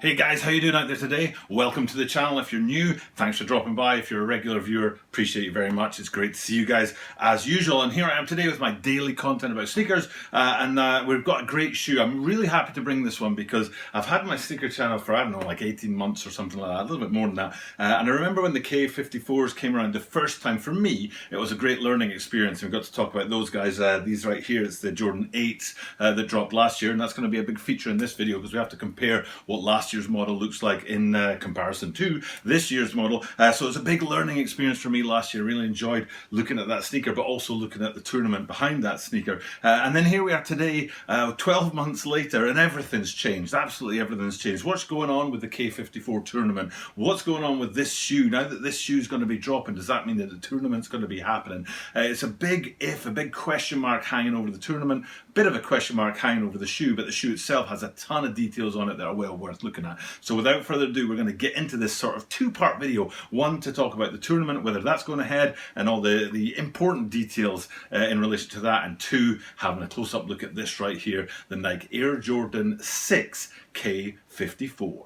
Hey guys, how you doing out there today? Welcome to the channel. If you're new, thanks for dropping by. If you're a regular viewer, appreciate you very much. It's great to see you guys as usual. And here I am today with my daily content about sneakers. We've got a great shoe. I'm really happy to bring this one because I've had my sneaker channel for, I don't know, like 18 months or something like that, a little bit more than that. And I remember when the K54s came around the first time, for me, it was a great learning experience. And we got to talk about those guys. These right here, it's the Jordan 8s that dropped last year. And that's going to be a big feature in this video because we have to compare what last year's model looks like in comparison to this year's model. So it's a big learning experience for me last year. Really enjoyed looking at that sneaker, but also looking at the tournament behind that sneaker. And then here we are today, 12 months later, and everything's changed. Absolutely everything's changed. What's going on with the K54 tournament? What's going on with this shoe? Now that this shoe is going to be dropping, does that mean that the tournament's going to be happening? It's a big if, a big question mark hanging over the tournament, bit of a question mark hanging over the shoe, but the shoe itself has a ton of details on it that are well worth looking at. So without further ado, we're going to get into this sort of two-part video. One, to talk about the tournament, whether that's going ahead, and all the important details in relation to that. And two, having a close-up look at this right here, the Nike Air Jordan 6 K54.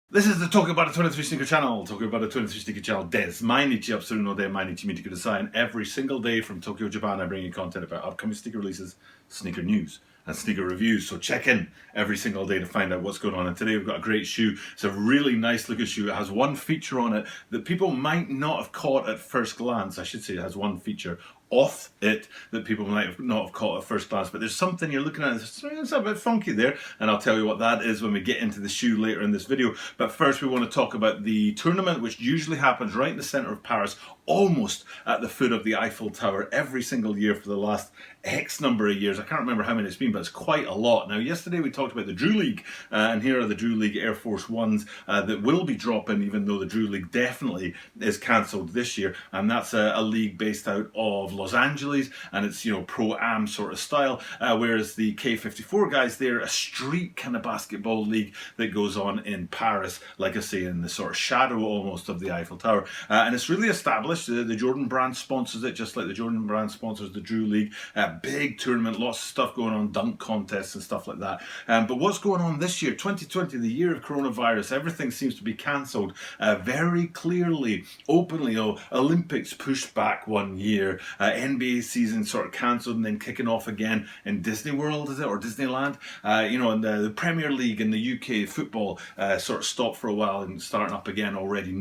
This is the Talking About a 23 Sneaker channel, Talking About a 23 Sneaker channel des. Mainichi Absuru no de Mainichi Mite Kudasai. And every single day from Tokyo, Japan, I bring you content about upcoming sneaker releases, sneaker news, and sneaker reviews. So check in every single day to find out what's going on. And today we've got a great shoe. It's a really nice looking shoe. It has one feature on it that people might not have caught at first glance. I should say it has one feature off it that people might have not have caught at first glance, but there's something you're looking at, it's a bit funky there, and I'll tell you what that is when we get into the shoe later in this video. But first we want to talk about the tournament, which usually happens right in the center of Paris, almost at the foot of the Eiffel Tower, every single year for the last X number of years. I can't remember how many it's been, but it's quite a lot. Now yesterday we talked about the Drew League, and here are the Drew League Air Force Ones that will be dropping, even though the Drew League definitely is cancelled this year, and that's a league based out of Los Angeles, and it's, you know, pro-am sort of style, whereas the K54 guys, they're a street kind of basketball league that goes on in Paris, like I say, in the sort of shadow almost of the Eiffel Tower, and it's really established. The Jordan brand sponsors it, just like the Jordan brand sponsors the Drew League. Big tournament, lots of stuff going on, dunk contests and stuff like that. But what's going on this year, 2020, the year of coronavirus, everything seems to be cancelled very clearly, openly. Olympics pushed back 1 year, NBA season sort of cancelled and then kicking off again in Disney World, is it, or Disneyland? And the Premier League in the UK football sort of stopped for a while and starting up again already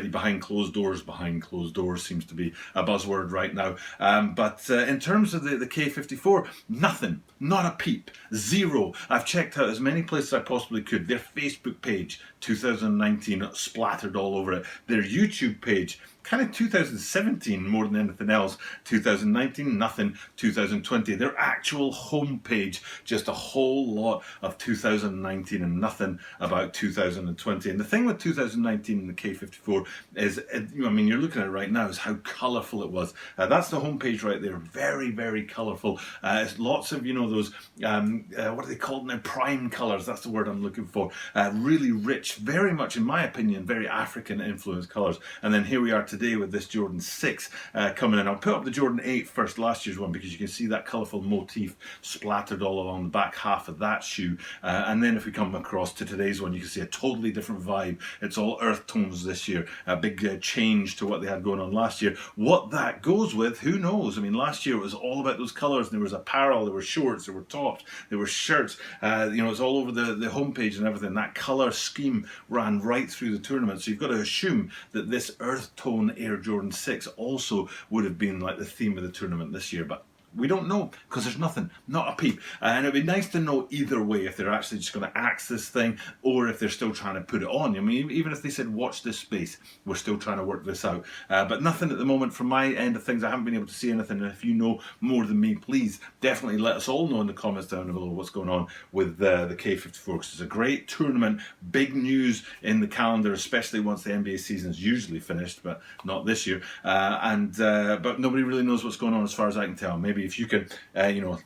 behind closed doors. Behind closed doors seems to be a buzzword right now. But in terms of the K54, nothing, not a peep, zero. I've checked out as many places I possibly could. Their Facebook page, 2019, splattered all over it. Their YouTube page, kind of 2017 more than anything else. 2019, nothing. 2020, their actual homepage, just a whole lot of 2019 and nothing about 2020. And the thing with 2019 and the K54 is, I mean, you're looking at it right now, is how colourful it was. That's the homepage right there. Very, very colourful. It's lots of, those, what are they called now? Prime colours. That's the word I'm looking for. Really rich, very much, in my opinion, very African influenced colours. And then here we are today with this Jordan 6 coming in. I'll put up the Jordan 8 first, last year's one, because you can see that colourful motif splattered all along the back half of that shoe. And then if we come across to today's one, you can see a totally different vibe. It's all earth tones this year. A big change to what they had going on last year. What that goes with, who knows? I mean, last year it was all about those colours, and there was apparel, there were shorts, there were tops, there were shirts. It's all over the homepage and everything. That colour scheme ran right through the tournament. So you've got to assume that this earth tone Air Jordan 6 also would have been like the theme of the tournament this year, but we don't know because there's nothing, not a peep. And it'd be nice to know either way if they're actually just going to axe this thing or if they're still trying to put it on. I mean, even if they said watch this space, we're still trying to work this out. But nothing at the moment from my end of things. I haven't been able to see anything. And if you know more than me, please definitely let us all know in the comments down below what's going on with the K54, because it's a great tournament, big news in the calendar, especially once the NBA season's usually finished, but not this year. But nobody really knows what's going on as far as I can tell. Maybe if you could,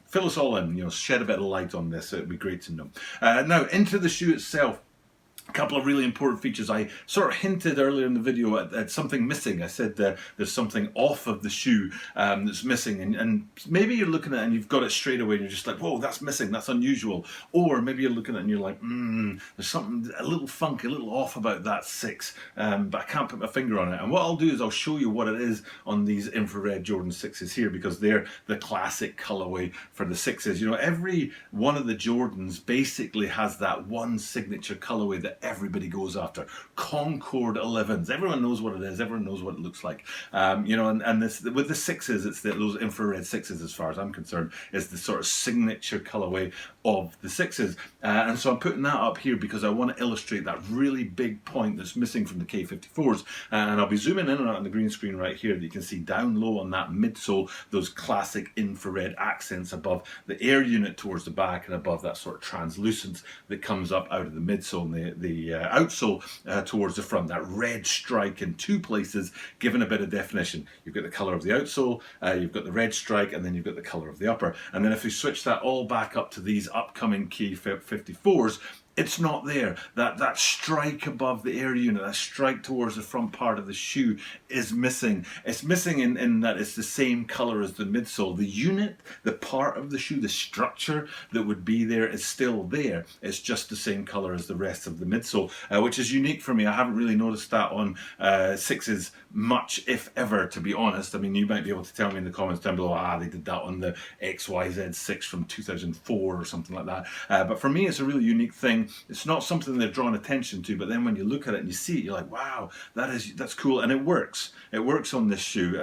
fill us all in, shed a bit of light on this, it would be great to know. Now, into the shoe itself. A couple of really important features. I sort of hinted earlier in the video at something missing. I said there's something off of the shoe that's missing, and maybe you're looking at it and you've got it straight away and you're just like, whoa, that's missing, that's unusual. Or maybe you're looking at it and you're like, there's something a little funky, a little off about that 6, but I can't put my finger on it. And what I'll do is I'll show you what it is on these infrared Jordan 6s here, because they're the classic colorway for the 6s. You know, every one of the Jordans basically has that one signature colorway that everybody goes after. Concord 11s. Everyone knows what it is. Everyone knows what it looks like. You know, and this, with the 6s, it's those infrared 6s, as far as I'm concerned, is the sort of signature colorway of the 6s. And so I'm putting that up here because I want to illustrate that really big point that's missing from the K54s. And I'll be zooming in and out on the green screen right here that you can see down low on that midsole, those classic infrared accents above the air unit towards the back and above that sort of translucence that comes up out of the midsole and the outsole towards the front. That red strike in 2 places, given a bit of definition. You've got the colour of the outsole, you've got the red strike, and then you've got the colour of the upper. And then if we switch that all back up to these upcoming K54s, it's not there. That strike above the air unit, that strike towards the front part of the shoe is missing. It's missing in that it's the same color as the midsole. The unit, the part of the shoe, the structure that would be there is still there. It's just the same color as the rest of the midsole, which is unique for me. I haven't really noticed that on 6s much, if ever, to be honest. I mean, you might be able to tell me in the comments down below, they did that on the XYZ 6 from 2004 or something like that. But for me, it's a really unique thing. It's not something they're drawn attention to, but then when you look at it and you see it, you're like, wow, that's cool, and it works. It works on this shoe.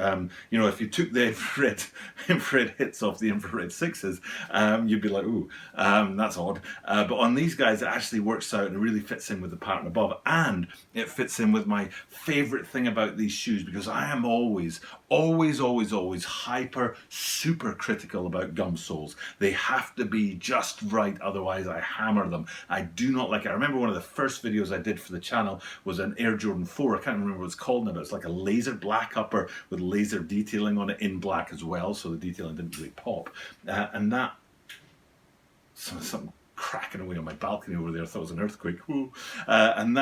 You know, if you took the infrared hits off the infrared 6s, you'd be like, ooh, that's odd. But on these guys, it actually works out and it really fits in with the pattern above, and it fits in with my favorite thing about these shoes, because I am always hyper super critical about gum soles. They have to be just right, otherwise I hammer them. I do not like it. I remember one of the first videos I did for the channel was an Air Jordan 4. I can't remember what it's called now, but it's like a laser black upper with laser detailing on it in black as well, so the detailing didn't really pop. And that, something cracking away on my balcony over there, I thought it was an earthquake. And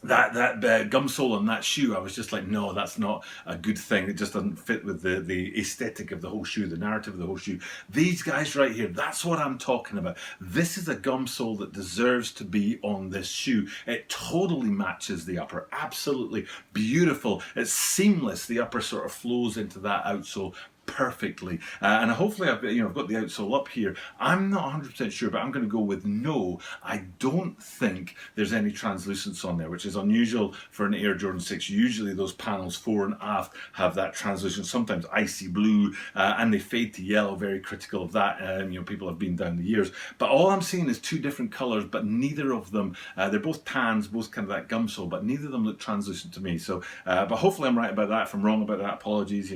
that gum sole on that shoe, I was just like, no, that's not a good thing. It just doesn't fit with the aesthetic of the whole shoe, the narrative of the whole shoe. These guys right here, that's what I'm talking about. This is a gum sole that deserves to be on this shoe. It totally matches the upper, absolutely beautiful. It's seamless. The upper sort of flows into that outsole perfectly, and hopefully I've got the outsole up here. I'm not 100% sure, but I'm going to go with no. I don't think there's any translucence on there, which is unusual for an Air Jordan 6. Usually those panels fore and aft have that translucence, sometimes icy blue, and they fade to yellow. Very critical of that. People have been down the years, but all I'm seeing is 2 different colors, but neither of them, they're both tans, both kind of that gum sole, but neither of them look translucent to me. So but hopefully I'm right about that. If I'm wrong about that, apologies.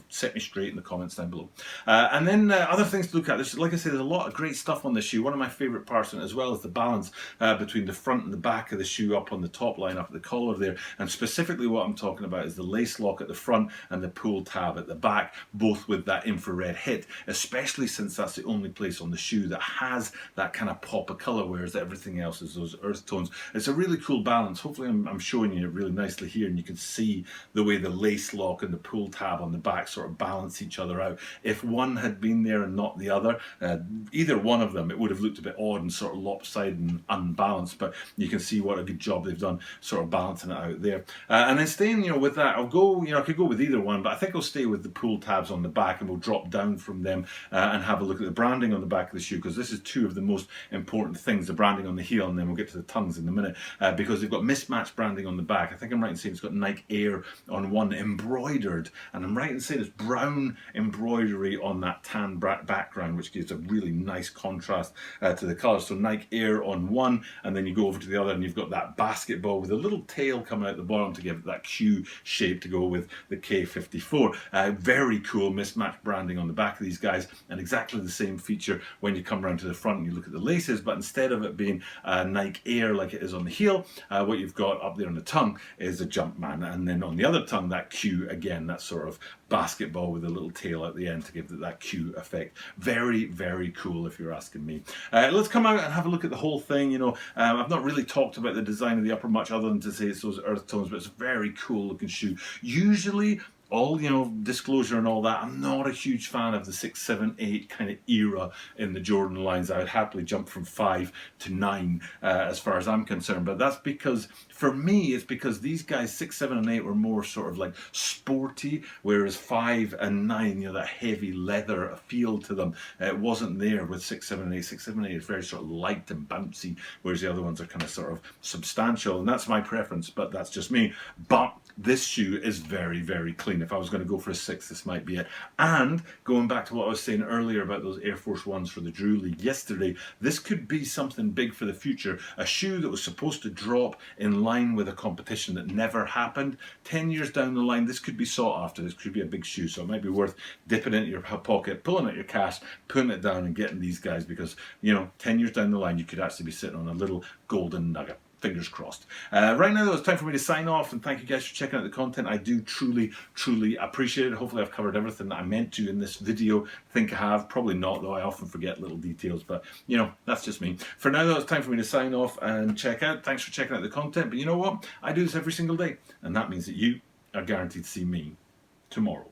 Set me straight in the comments down below. And then other things to look at. There's, like I said, there's a lot of great stuff on this shoe. One of my favorite parts in it, as well as the balance between the front and the back of the shoe up on the top line, up at the collar there. And specifically what I'm talking about is the lace lock at the front and the pull tab at the back, both with that infrared hit, especially since that's the only place on the shoe that has that kind of pop of color, whereas everything else is those earth tones. It's a really cool balance. Hopefully I'm showing you it really nicely here, and you can see the way the lace lock and the pull tab on the back sort of balance each other out. If one had been there and not the other, either one of them, it would have looked a bit odd and sort of lopsided and unbalanced, but you can see what a good job they've done sort of balancing it out there. And then staying with that, I'll go, I could go with either one, but I think I'll stay with the pull tabs on the back, and we'll drop down from them and have a look at the branding on the back of the shoe, because this is 2 of the most important things, the branding on the heel, and then we'll get to the tongues in a minute, because they've got mismatched branding on the back. I think I'm right in saying it's got Nike Air on one embroidered, and I'm right in saying it's brown embroidery on that tan background, which gives a really nice contrast to the colours. So Nike Air on one, and then you go over to the other and you've got that basketball with a little tail coming out the bottom to give it that Q shape to go with the K54. Very cool mismatched branding on the back of these guys, and exactly the same feature when you come around to the front and you look at the laces, but instead of it being Nike Air like it is on the heel, what you've got up there on the tongue is a Jumpman, and then on the other tongue, that Q again, that sort of basketball with a little little tail at the end to give that Q effect. Very, very cool if you're asking me. Let's come out and have a look at the whole thing. I've not really talked about the design of the upper much other than to say it's those earth tones, but it's a very cool looking shoe. Usually, all disclosure and all that, I'm not a huge fan of the 6, 7, 8 kind of era in the Jordan lines. I would happily jump from 5 to 9 as far as I'm concerned, but that's because, for me, it's because these guys 6, 7 and 8 were more sort of like sporty, whereas 5 and 9, that heavy leather feel to them, it wasn't there with 6, 7 and 8. 6, 7 and 8 is very sort of light and bouncy, whereas the other ones are kind of sort of substantial, and that's my preference, but that's just me. But this shoe is very, very clean. If I was going to go for a 6, this might be it. And going back to what I was saying earlier about those Air Force Ones for the Drew League yesterday, this could be something big for the future. A shoe that was supposed to drop in line with a competition that never happened. 10 years down the line, this could be sought after. This could be a big shoe, so it might be worth dipping into your pocket, pulling out your cash, putting it down and getting these guys, because 10 years down the line, you could actually be sitting on a little golden nugget. Fingers crossed. Right now, though, it's time for me to sign off, and thank you guys for checking out the content. I do truly, truly appreciate it. Hopefully, I've covered everything that I meant to in this video. I think I have. Probably not, though. I often forget little details, but, that's just me. For now, though, it's time for me to sign off and check out. Thanks for checking out the content, but you know what? I do this every single day, and that means that you are guaranteed to see me tomorrow.